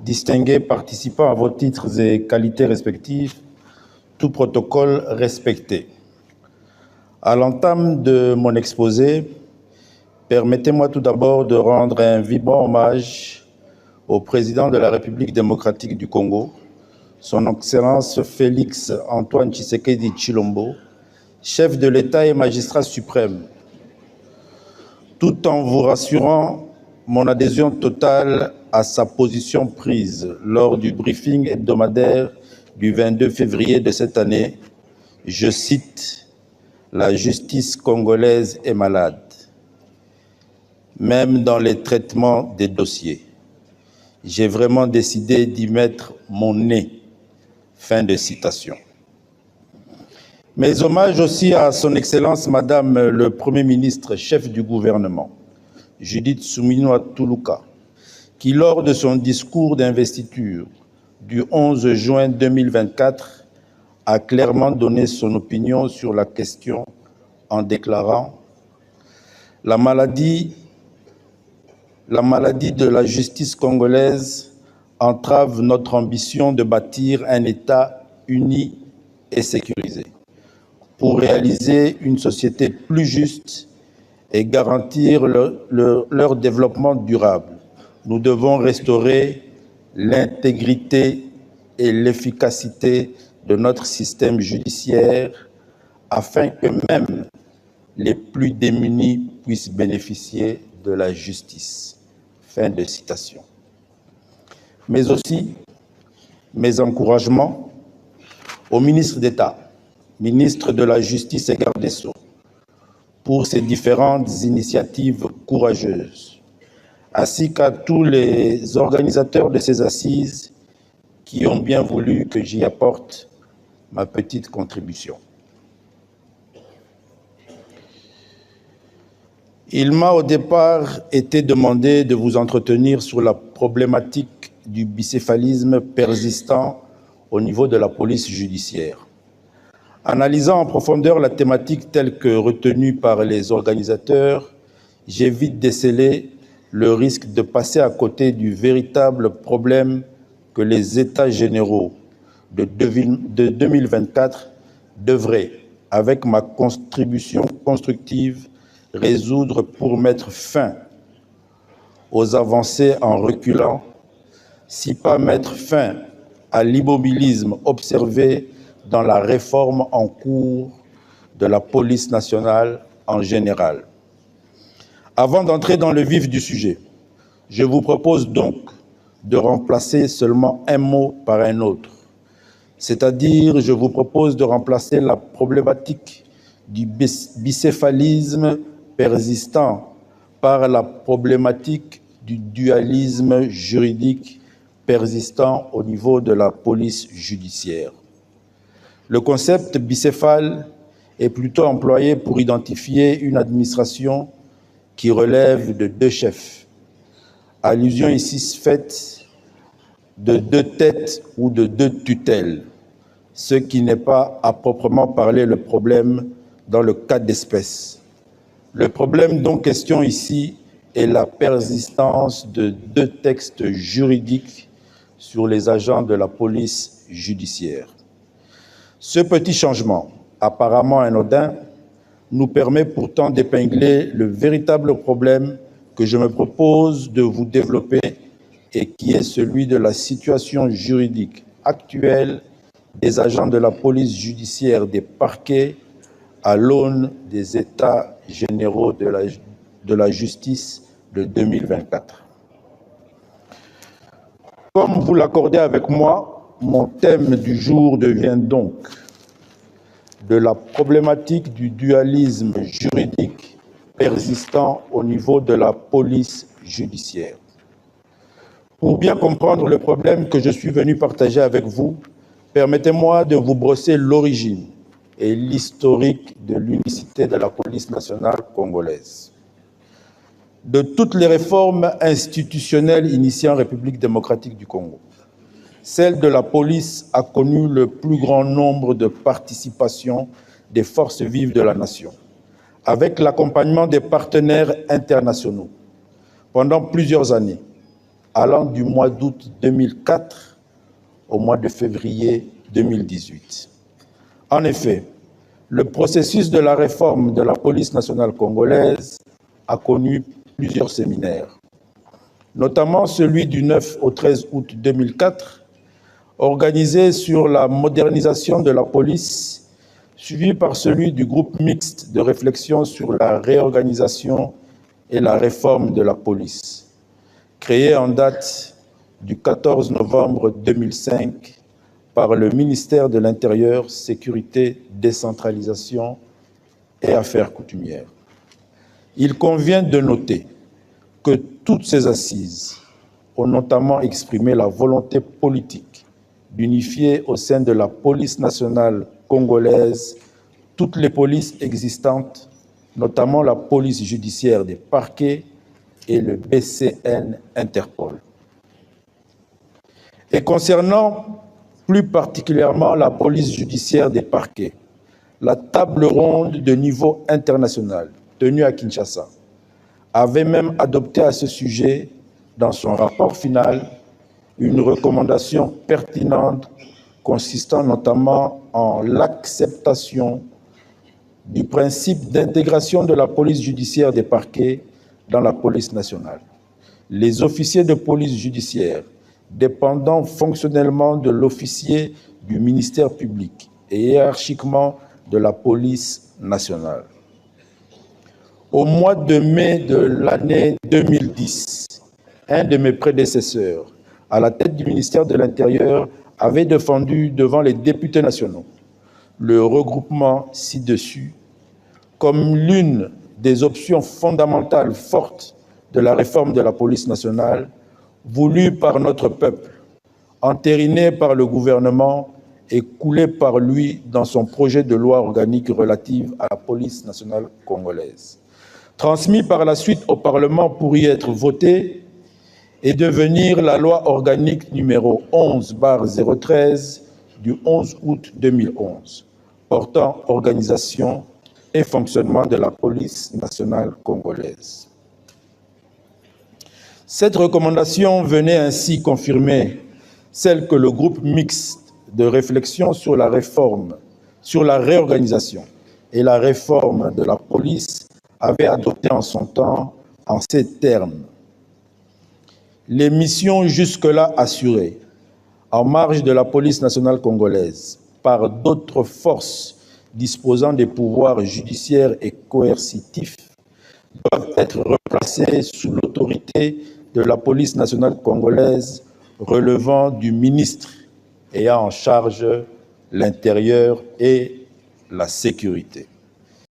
distingués participants à vos titres et qualités respectifs, tout protocole respecté. À l'entame de mon exposé, permettez-moi tout d'abord de rendre un vibrant hommage au président de la République démocratique du Congo, son Excellence Félix Antoine Tshisekedi Tshilombo, chef de l'État et magistrat suprême, tout en vous rassurant mon adhésion totale à sa position prise lors du briefing hebdomadaire du 22 février de cette année. Je cite, « La justice congolaise est malade, même dans les traitements des dossiers. J'ai vraiment décidé d'y mettre mon nez. » Fin de citation. Mes hommages aussi à son Excellence Madame le Premier ministre, chef du gouvernement, Judith Suminwa Tuluka, qui lors de son discours d'investiture du 11 juin 2024 a clairement donné son opinion sur la question en déclarant « La maladie de la justice congolaise entrave notre ambition de bâtir un État uni et sécurisé pour réaliser une société plus juste et garantir leur développement durable. Nous devons restaurer l'intégrité et l'efficacité de notre système judiciaire afin que même les plus démunis puissent bénéficier de la justice. » Fin de citation. Mais aussi mes encouragements au ministre d'État, ministre de la Justice et garde des Sceaux, pour ces différentes initiatives courageuses, ainsi qu'à tous les organisateurs de ces assises qui ont bien voulu que j'y apporte ma petite contribution. Il m'a au départ été demandé de vous entretenir sur la problématique du bicéphalisme persistant au niveau de la police judiciaire. Analysant en profondeur la thématique telle que retenue par les organisateurs, j'ai vite décelé le risque de passer à côté du véritable problème que les États généraux de 2024 devraient, avec ma contribution constructive, résoudre pour mettre fin aux avancées en reculant, si pas mettre fin à l'immobilisme observé dans la réforme en cours de la police nationale en général. Avant d'entrer dans le vif du sujet, je vous propose donc de remplacer seulement un mot par un autre. C'est-à-dire, je vous propose de remplacer la problématique du bicéphalisme persistant par la problématique du dualisme juridique persistant au niveau de la police judiciaire. Le concept bicéphale est plutôt employé pour identifier une administration qui relève de deux chefs. Allusion ici faite de deux têtes ou de deux tutelles, ce qui n'est pas à proprement parler le problème dans le cas d'espèce. Le problème dont question ici est la persistance de deux textes juridiques sur les agents de la police judiciaire. Ce petit changement, apparemment anodin, nous permet pourtant d'épingler le véritable problème que je me propose de vous développer et qui est celui de la situation juridique actuelle des agents de la police judiciaire des parquets à l'aune des États généraux de la justice de 2024. Comme vous l'accordez avec moi, mon thème du jour devient donc de la problématique du dualisme juridique persistant au niveau de la police judiciaire. Pour bien comprendre le problème que je suis venu partager avec vous, permettez-moi de vous brosser l'origine et l'historique de l'unicité de la police nationale congolaise. De toutes les réformes institutionnelles initiées en République démocratique du Congo, celle de la police a connu le plus grand nombre de participations des forces vives de la nation, avec l'accompagnement des partenaires internationaux pendant plusieurs années, allant du mois d'août 2004 au mois de février 2018. En effet, le processus de la réforme de la police nationale congolaise a connu plusieurs séminaires, notamment celui du 9 au 13 août 2004, organisé sur la modernisation de la police, suivi par celui du groupe mixte de réflexion sur la réorganisation et la réforme de la police, créé en date du 14 novembre 2005 par le ministère de l'Intérieur, Sécurité, Décentralisation et Affaires coutumières. Il convient de noter que toutes ces assises ont notamment exprimé la volonté politique d'unifier au sein de la police nationale congolaise toutes les polices existantes, notamment la police judiciaire des parquets et le BCN Interpol. Et concernant plus particulièrement la police judiciaire des parquets, la table ronde de niveau international tenue à Kinshasa avait même adopté à ce sujet, dans son rapport final, une recommandation pertinente consistant notamment en l'acceptation du principe d'intégration de la police judiciaire des parquets dans la police nationale. Les officiers de police judiciaire dépendant fonctionnellement de l'officier du ministère public et hiérarchiquement de la police nationale. Au mois de mai de l'année 2010, un de mes prédécesseurs, à la tête du ministère de l'Intérieur, avait défendu devant les députés nationaux le regroupement ci-dessus comme l'une des options fondamentales fortes de la réforme de la police nationale, voulue par notre peuple, entérinée par le gouvernement et coulée par lui dans son projet de loi organique relative à la police nationale congolaise. Transmis par la suite au Parlement pour y être voté et devenir la loi organique numéro 11/013 du 11 août 2011, portant organisation et fonctionnement de la police nationale congolaise. Cette recommandation venait ainsi confirmer celle que le groupe mixte de réflexion sur la réforme, sur la réorganisation et la réforme de la police avait adoptée en son temps en ces termes. Les missions jusque-là assurées en marge de la police nationale congolaise par d'autres forces disposant des pouvoirs judiciaires et coercitifs doivent être replacées sous l'autorité de la police nationale congolaise relevant du ministre ayant en charge l'intérieur et la sécurité.